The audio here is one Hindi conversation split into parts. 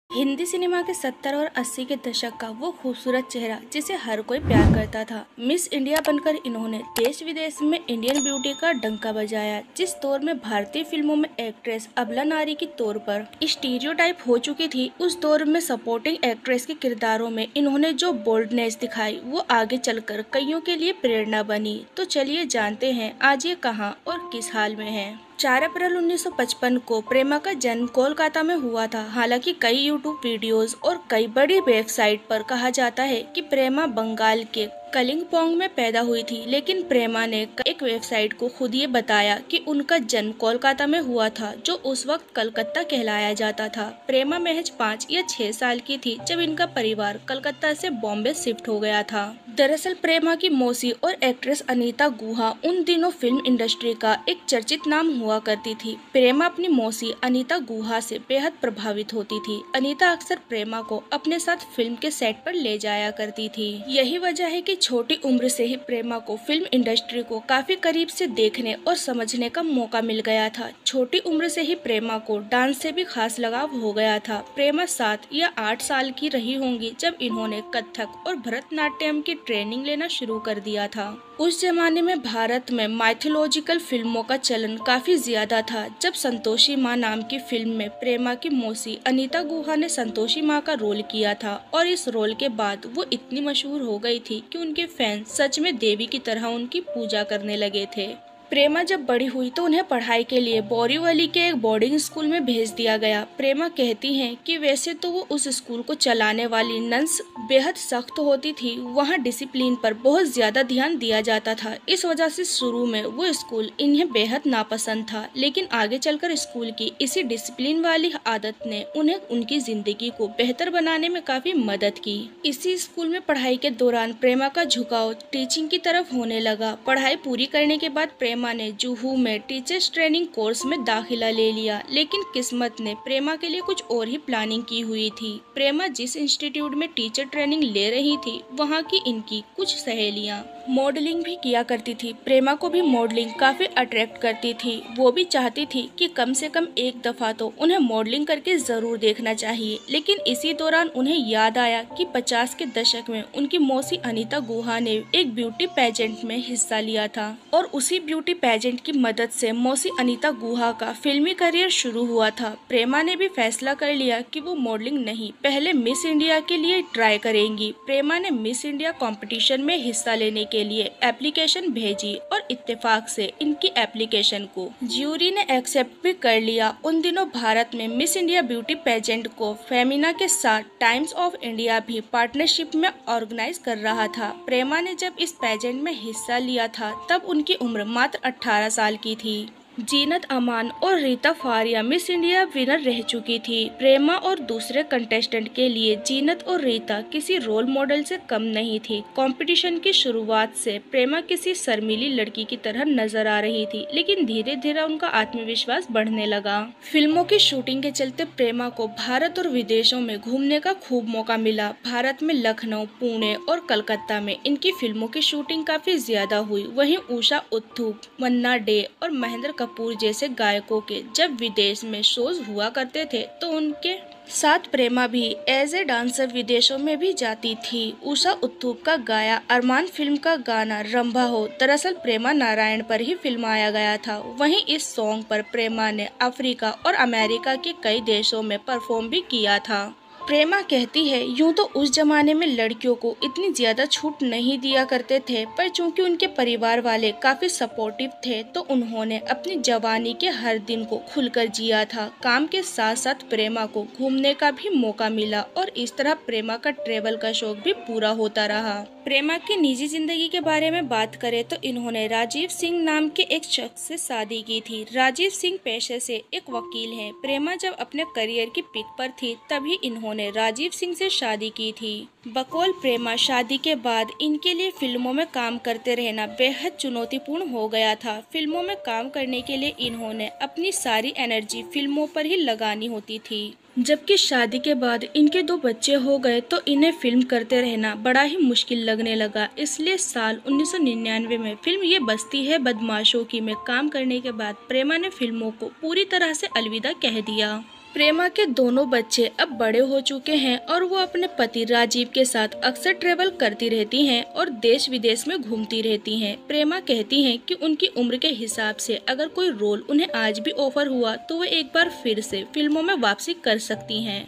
हिंदी सिनेमा के 70 और 80 के दशक का वो खूबसूरत चेहरा जिसे हर कोई प्यार करता था। मिस इंडिया बनकर इन्होंने देश विदेश में इंडियन ब्यूटी का डंका बजाया। जिस दौर में भारतीय फिल्मों में एक्ट्रेस अबला नारी के तौर पर स्टीरियोटाइप हो चुकी थी, उस दौर में सपोर्टिंग एक्ट्रेस के किरदारों में इन्होंने जो बोल्डनेस दिखाई वो आगे चलकर कईयों के लिए प्रेरणा बनी। तो चलिए जानते हैं आज ये कहाँ और किस हाल में है। 4 अप्रैल 1955 को प्रेमा का जन्म कोलकाता में हुआ था। हालांकि कई यूट्यूब वीडियोस और कई बड़ी वेबसाइट पर कहा जाता है कि प्रेमा बंगाल के कलिंगपोंग में पैदा हुई थी, लेकिन प्रेमा ने एक वेबसाइट को खुद ये बताया कि उनका जन्म कोलकाता में हुआ था, जो उस वक्त कलकत्ता कहलाया जाता था। प्रेमा महज 5 या 6 साल की थी जब इनका परिवार कलकत्ता से बॉम्बे शिफ्ट हो गया था। दरअसल प्रेमा की मौसी और एक्ट्रेस अनीता गुहा उन दिनों फिल्म इंडस्ट्री का एक चर्चित नाम हुआ करती थी। प्रेमा अपनी मौसी अनीता गुहा से बेहद प्रभावित होती थी। अनीता अक्सर प्रेमा को अपने साथ फिल्म के सेट पर ले जाया करती थी। यही वजह है कि छोटी उम्र से ही प्रेमा को फिल्म इंडस्ट्री को काफी करीब से देखने और समझने का मौका मिल गया था। छोटी उम्र से ही प्रेमा को डांस से भी खास लगाव हो गया था। प्रेमा 7 या 8 साल की रही होंगी जब इन्होंने कथक और भरतनाट्यम की ट्रेनिंग लेना शुरू कर दिया था। उस जमाने में भारत में माइथोलॉजिकल फिल्मों का चलन काफी ज्यादा था। जब संतोषी माँ नाम की फिल्म में प्रेमा की मौसी अनीता गुहा ने संतोषी माँ का रोल किया था और इस रोल के बाद वो इतनी मशहूर हो गई थी कि उनके फैंस सच में देवी की तरह उनकी पूजा करने लगे थे। प्रेमा जब बड़ी हुई तो उन्हें पढ़ाई के लिए बोरीवली के एक बोर्डिंग स्कूल में भेज दिया गया। प्रेमा कहती हैं कि वैसे तो वो उस स्कूल को चलाने वाली नन्स बेहद सख्त होती थी, वहाँ डिसिप्लिन पर बहुत ज्यादा ध्यान दिया जाता था। इस वजह से शुरू में वो स्कूल इन्हें बेहद नापसंद था, लेकिन आगे चलकर स्कूल की इसी डिसिप्लिन वाली आदत ने उन्हें उनकी जिंदगी को बेहतर बनाने में काफी मदद की। इसी स्कूल में पढ़ाई के दौरान प्रेमा का झुकाव टीचिंग की तरफ होने लगा। पढ़ाई पूरी करने के बाद प्रेमा ने जुहू में टीचर्स ट्रेनिंग कोर्स में दाखिला ले लिया, लेकिन किस्मत ने प्रेमा के लिए कुछ और ही प्लानिंग की हुई थी। प्रेमा जिस इंस्टीट्यूट में टीचर ट्रेनिंग ले रही थी, वहाँ की इनकी कुछ सहेलियाँ मॉडलिंग भी किया करती थी। प्रेमा को भी मॉडलिंग काफी अट्रैक्ट करती थी। वो भी चाहती थी कि कम से कम एक दफा तो उन्हें मॉडलिंग करके जरूर देखना चाहिए। लेकिन इसी दौरान उन्हें याद आया कि 50 के दशक में उनकी मौसी अनीता गुहा ने एक ब्यूटी पेजेंट में हिस्सा लिया था और उसी ब्यूटी पेजेंट की मदद से मौसी अनीता गुहा का फिल्मी करियर शुरू हुआ था। प्रेमा ने भी फैसला कर लिया कि वो मॉडलिंग नहीं, पहले मिस इंडिया के लिए ट्राई करेंगी। प्रेमा ने मिस इंडिया कंपटीशन में हिस्सा लेने के लिए एप्लीकेशन भेजी और इत्तेफाक से इनकी एप्लीकेशन को ज्यूरी ने एक्सेप्ट भी कर लिया। उन दिनों भारत में मिस इंडिया ब्यूटी पेजेंट को फेमिना के साथ टाइम्स ऑफ इंडिया भी पार्टनरशिप में ऑर्गेनाइज कर रहा था। प्रेमा ने जब इस पेजेंट में हिस्सा लिया था तब उनकी उम्र मात्र 18 साल की थी। जीनत अमान और Reita Faria miss India winner रह चुकी थी। प्रेमा और दूसरे कंटेस्टेंट के लिए जीनत और रीता किसी रोल मॉडल से कम नहीं थी। कंपटीशन की शुरुआत से प्रेमा किसी शर्मीली लड़की की तरह नजर आ रही थी, लेकिन धीरे धीरे उनका आत्मविश्वास बढ़ने लगा। फिल्मों की शूटिंग के चलते प्रेमा को भारत और विदेशों में घूमने का खूब मौका मिला। भारत में लखनऊ, पुणे और कलकत्ता में इनकी फिल्मों की शूटिंग काफी ज्यादा हुई। वहीं उषा उत्थुप, मन्ना डे और महेंद्र कपूर जैसे गायकों के जब विदेश में शोज हुआ करते थे तो उनके साथ प्रेमा भी एज ए डांसर विदेशों में भी जाती थी। उषा उत्थुप का गाया अरमान फिल्म का गाना रंभा हो दरअसल प्रेमा नारायण पर ही फिल्माया गया था। वहीं इस सॉन्ग पर प्रेमा ने अफ्रीका और अमेरिका के कई देशों में परफॉर्म भी किया था। प्रेमा कहती है, यूं तो उस जमाने में लड़कियों को इतनी ज्यादा छूट नहीं दिया करते थे, पर चूंकि उनके परिवार वाले काफी सपोर्टिव थे तो उन्होंने अपनी जवानी के हर दिन को खुलकर जिया था। काम के साथ साथ प्रेमा को घूमने का भी मौका मिला और इस तरह प्रेमा का ट्रेवल का शौक भी पूरा होता रहा। प्रेमा की निजी जिंदगी के बारे में बात करें तो इन्होंने राजीव सिंह नाम के एक शख्स से शादी की थी। राजीव सिंह पेशे से एक वकील हैं। प्रेमा जब अपने करियर की पीक पर थी तभी इन्होंने राजीव सिंह से शादी की थी। बकौल प्रेमा शादी के बाद इनके लिए फिल्मों में काम करते रहना बेहद चुनौतीपूर्ण हो गया था। फिल्मों में काम करने के लिए इन्होंने अपनी सारी एनर्जी फिल्मों पर ही लगानी होती थी। जबकि शादी के बाद इनके 2 बच्चे हो गए तो इन्हें फिल्म करते रहना बड़ा ही मुश्किल लगने लगा। इसलिए साल 1999 में फिल्म ये बस्ती है बदमाशों की में काम करने के बाद प्रेमा ने फिल्मों को पूरी तरह से अलविदा कह दिया। प्रेमा के दोनों बच्चे अब बड़े हो चुके हैं और वो अपने पति राजीव के साथ अक्सर ट्रेवल करती रहती हैं और देश विदेश में घूमती रहती हैं। प्रेमा कहती हैं कि उनकी उम्र के हिसाब से अगर कोई रोल उन्हें आज भी ऑफर हुआ तो वो एक बार फिर से फिल्मों में वापसी कर सकती हैं।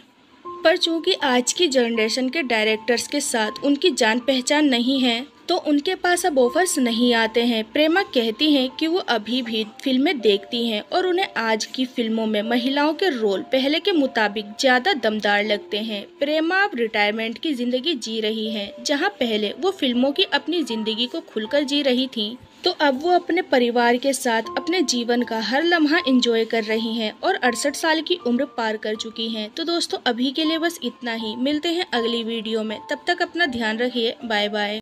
पर चूंकि आज की जनरेशन के डायरेक्टर्स के साथ उनकी जान पहचान नहीं है तो उनके पास अब ऑफर्स नहीं आते हैं। प्रेमा कहती हैं कि वो अभी भी फिल्में देखती हैं और उन्हें आज की फिल्मों में महिलाओं के रोल पहले के मुताबिक ज्यादा दमदार लगते हैं। प्रेमा अब रिटायरमेंट की जिंदगी जी रही हैं, जहां पहले वो फिल्मों की अपनी जिंदगी को खुलकर जी रही थीं, तो अब वो अपने परिवार के साथ अपने जीवन का हर लम्हा एंजॉय कर रही हैं और 68 साल की उम्र पार कर चुकी हैं। तो दोस्तों अभी के लिए बस इतना ही, मिलते हैं अगली वीडियो में, तब तक अपना ध्यान रखिए, बाय बाय।